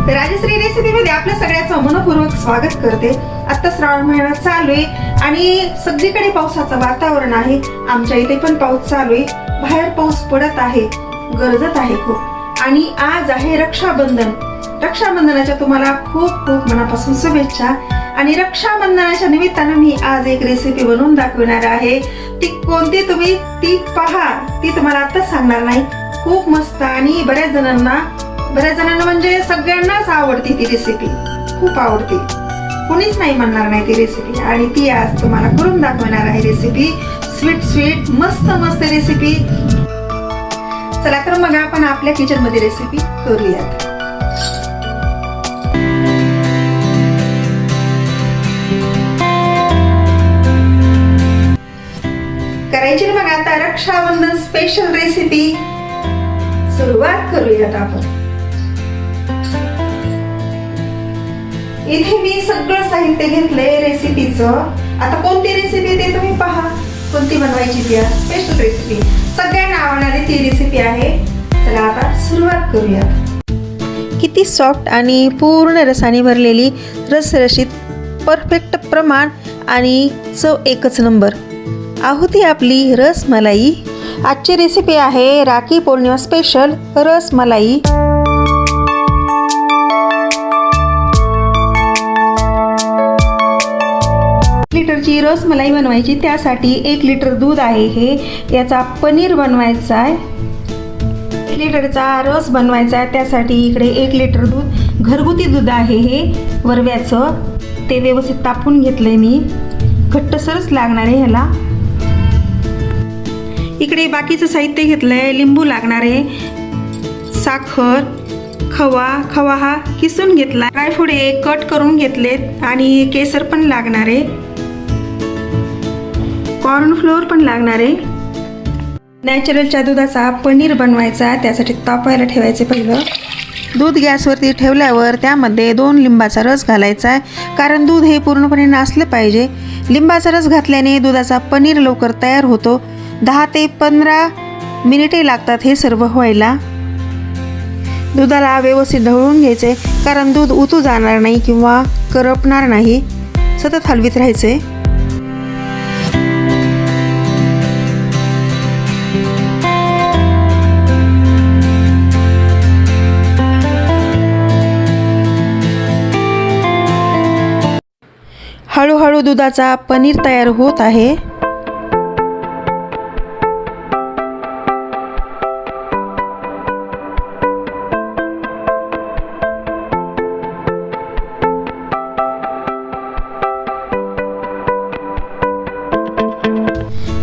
राजश्री रेसिपीमध्ये आपल्या सगळ्यांचं मनपूर्वक स्वागत करते। आता श्रावण महिना चालू आहे आणि सगळीकडे पावसाचं वातावरण आहे। आमच्या इथे पण पाऊस चालू आहे, बाहेर पाऊस पडत आहे, गरजत आहे खूप। आणि आज आहे रक्षाबंधन। रक्षाबंधनाच्या तुम्हाला खूप खूप मनापासून शुभेच्छा। आणि रक्षाबंधनाच्या निमित्तानं मी आज एक रेसिपी बनवून दाखवणार आहे। ती कोणती तुम्ही ती पहा, ती तुम्हाला आता सांगणार नाही। खूप मस्त आणि बऱ्याच जणांना म्हणजे सगळ्यांनाच आवडती ती रेसिपी, खूप आवडते, कोणीच नाही म्हणणार नाही ती रेसिपी। आणि ती आज तुम्हाला करून दाखवणार आहे रेसिपी। स्वीट मस्त मस्त रेसिपी। चला तर मग आपण आपल्या किचन मध्ये रेसिपी करूयात। करायची मग आता रक्षाबंधन स्पेशल रेसिपी सुरुवात करूयात आपण। इथे मी सगळं साहित्य घेतलंय रेसिपीचं। आता कोणती रेसिपी ते तुम्ही पहा, कोणती बनवायची ती स्पेशल रेसिपी, सगळ्यांना आवडणारी ती रेसिपी आहे। चला आता सुरुवात करूयात। किती सॉफ्ट आणि पूर्ण रसाने भरलेली रसरशीत परफेक्ट प्रमाण आणि चव एकच नंबर आहोत ही आपली रसमलाई। आजची रेसिपी आहे राखी पौर्णिमा स्पेशल रसमलाई। लिटरची रसमलाई बनवायची, त्यासाठी 1 लिटर दूध आहे हे। याचा पनीर बनवायचा आहे, 1 लिटरचा रस बनवायचा आहे, त्यासाठी इकडे 1 लिटर दूध, घरगुती दूध आहे हे वरव्याचं, ते व्यवस्थित तापवून घेतलंय मी, घट्टसरच लागणार आहे ह्याला। इकडे बाकीचं साहित्य घेतलंय, लिंबू लागणार आहे, साखर, खवा हा किसून घेतला, ड्रायफ्रूट कट करून घेतलेत आणि केसर पण लागणार आहे, कॉर्नफ्लोअर पण लागणार आहे। नॅचरलच्या दुधाचा पनीर बनवायचा, त्यासाठी तापायला ठेवायचे। पहिलं दूध गॅसवरती ठेवल्यावर त्यामध्ये 2 लिंबाचा रस घालायचा आहे, कारण दूध हे पूर्णपणे नासलं पाहिजे। लिंबाचा रस घातल्याने दुधाचा पनीर लवकर तयार होतो। 10 ते 15 मिनिटे लागतात हे सर्व व्हायला। दुधाला व्यवस्थित ढवळून घ्यायचे, कारण दूध उतू जाणार नाही किंवा करपणार नाही, सतत हलवीत राहायचे। हळूहळू दुधाचा पनीर तयार होत आहे।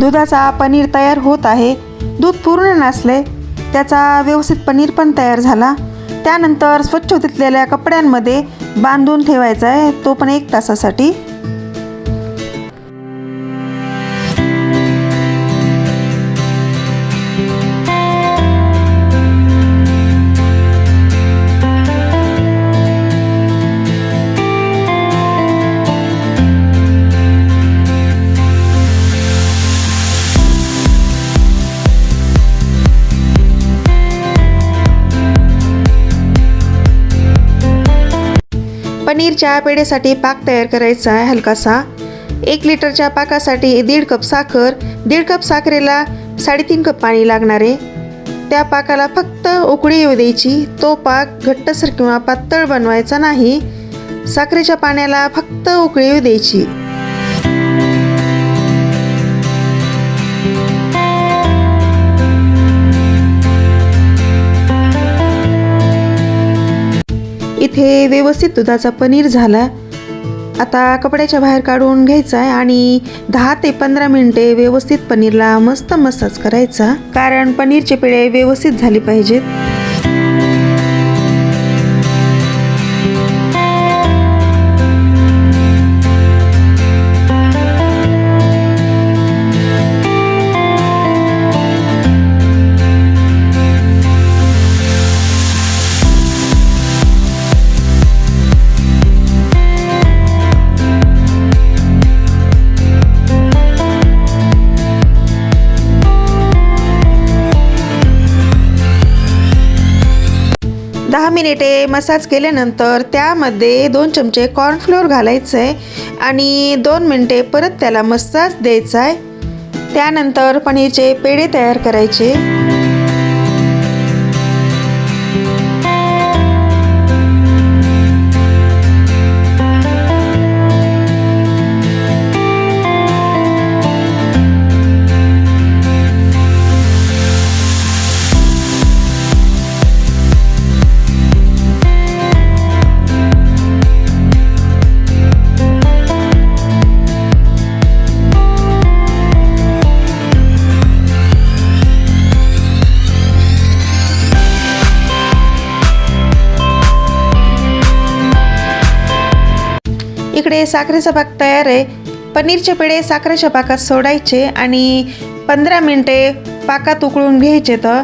दुधाचा पनीर तयार होत आहे। दूध पूर्ण नासले, त्याचा व्यवस्थित पनीर पण तयार झाला। त्यानंतर स्वच्छ धुतलेल्या कपड्यांमध्ये बांधून ठेवायचा आहे, तो पण 1 तासासाठी। पनीरच्या पेढ्यासाठी पाक तयार करायचा आहे हलकासा। 1 लिटरच्या पाकासाठी 1.5 कप साखर, 1.5 कप साखरेला 3.5 कप पाणी लागणार आहे। त्या पाकाला फक्त उकळी येऊ द्यायची, तो पाक घट्टसर किंवा पातळ बनवायचा नाही, साखरेच्या पाण्याला फक्त उकळी येऊ द्यायची। इथे व्यवस्थित दुधाचा पनीर झाला। आता कपड्याच्या बाहेर काढून घ्यायचा आहे आणि 10 ते 15 मिनिटे व्यवस्थित पनीरला मस्त मसाज करायचा, कारण पनीरचे पेढे व्यवस्थित झाले पाहिजेत। 10 मिनिटे मसाज केल्यानंतर त्यामध्ये 2 चमचे कॉर्नफ्लोअर घालायचं आहे आणि 2 मिनिटे परत त्याला मसाज द्यायचा आहे. त्यानंतर पनीरचे पेढे तयार करायचे. इकडे साखरेचा पाक तयार आहे. पनीरचे पेढे साखरेच्या पाकात सोडायचे आणि 15 मिनिटे पाकात उकळून घ्यायचे. तर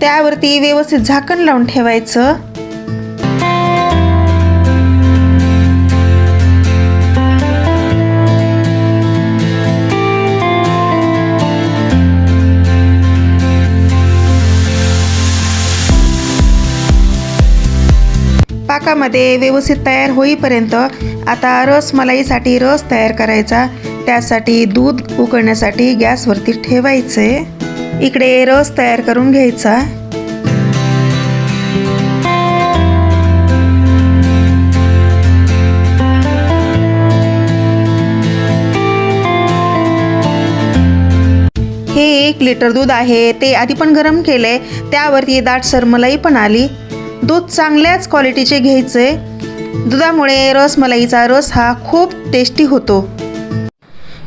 त्यावरती व्यवस्थित झाकण लावून ठेवायचं. पाकामध्ये व्यवस्थित तयार होईपर्यंत आता रसमलाईसाठी रस तयार करायचा. त्यासाठी दूध उकळण्यासाठी गॅसवरती ठेवायचे. इकडे रस तयार करून घ्यायचा. हे 1 लिटर दूध आहे. ते आधी पण गरम केले. त्यावरती दाटसर मलाई पण आली. दूध चांगल्याच क्वालिटीचे घ्यायचे. दुधामुळे रसमलाईचा रस हा खूप टेस्टी होतो.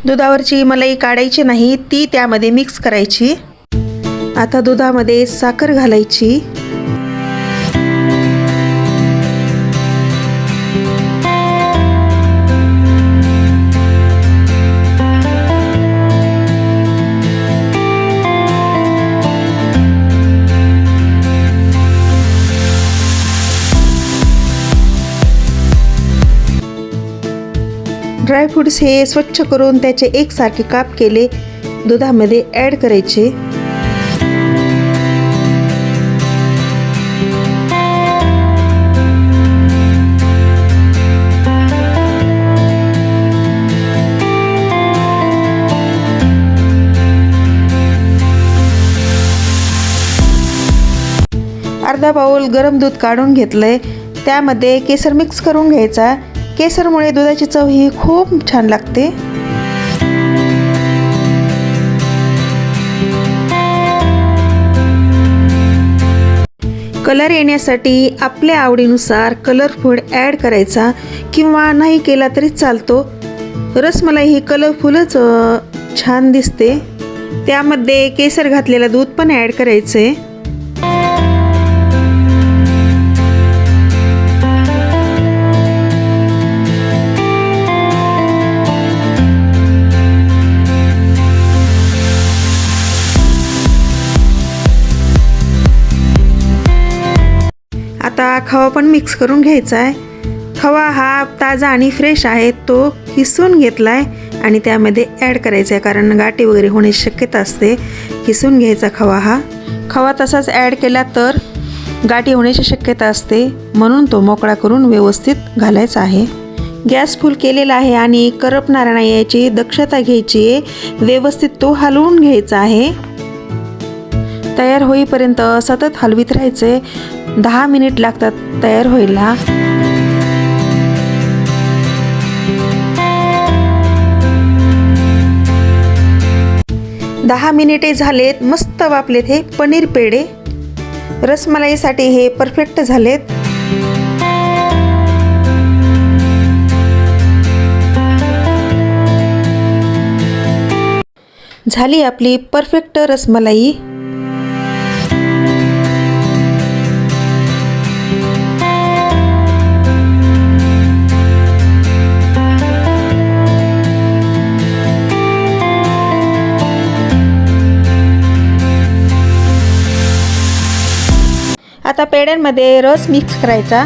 दुधावरची मलाई काढायची नाही, ती त्यामध्ये मिक्स करायची. आता दुधामध्ये साखर घालायची. ड्रायफ्रूट्स हे स्वच्छ करून त्याचे एकसारखे काप केले दुधामध्ये ॲड करायचे. अर्धा बाउल गरम दूध काढून घेतलंय. त्यामध्ये केसर मिक्स करून घ्यायचा. केसरमुळे दुधाची चव ही खूप छान लागते. कलर येण्यासाठी आपल्या आवडीनुसार कलर फूड ॲड करायचा किंवा नाही केला तरी चालतो. रसमलाई ही कलरफुलच छान दिसते. त्यामध्ये केसर घातलेलं दूध पण ॲड करायचे. आता खवा पण मिक्स करून घ्यायचा आहे. खवा हा ताजा आणि फ्रेश आहे. तो किसून घेतला आहे आणि त्यामध्ये ॲड करायचा आहे, कारण गाठी वगैरे होण्याची शक्यता असते. किसून घ्यायचा खवा. खवा तसाच ॲड केला तर गाठी होण्याची शक्यता असते, म्हणून तो मोकळा करून व्यवस्थित घालायचा आहे. गॅस फुल केलेला आहे आणि करपणारा नाही याची दक्षता घ्यायची आहे. व्यवस्थित तो हलवून घ्यायचा आहे. तयार होईपर्यंत सतत हलवीत राहायचे. 10 मिनिट लागतात तयार व्हायला. दहा मिनिटे झालेत. मस्त वापलेत हे पनीर पेढे. रसमलाईसाठी हे परफेक्ट झालेत. झाली आपली परफेक्ट रसमलाई. आता पेढ्यांमध्ये रस मिक्स करायचा.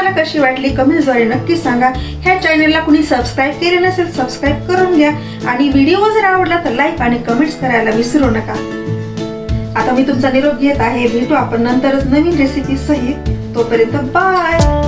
तुम्हाला कशी वाटली कमेंट्सद्वारे नक्की सांगा. ह्या चॅनलला कुणी सबस्क्राईब केले नसेल सबस्क्राईब करून घ्या आणि व्हिडिओ जर आवडला तर लाईक आणि कमेंट्स करायला विसरू नका. आता मी तुमचा निरोप घेत आहे. भेटू आपण नंतरच नवीन रेसिपी सहित. तोपर्यंत बाय.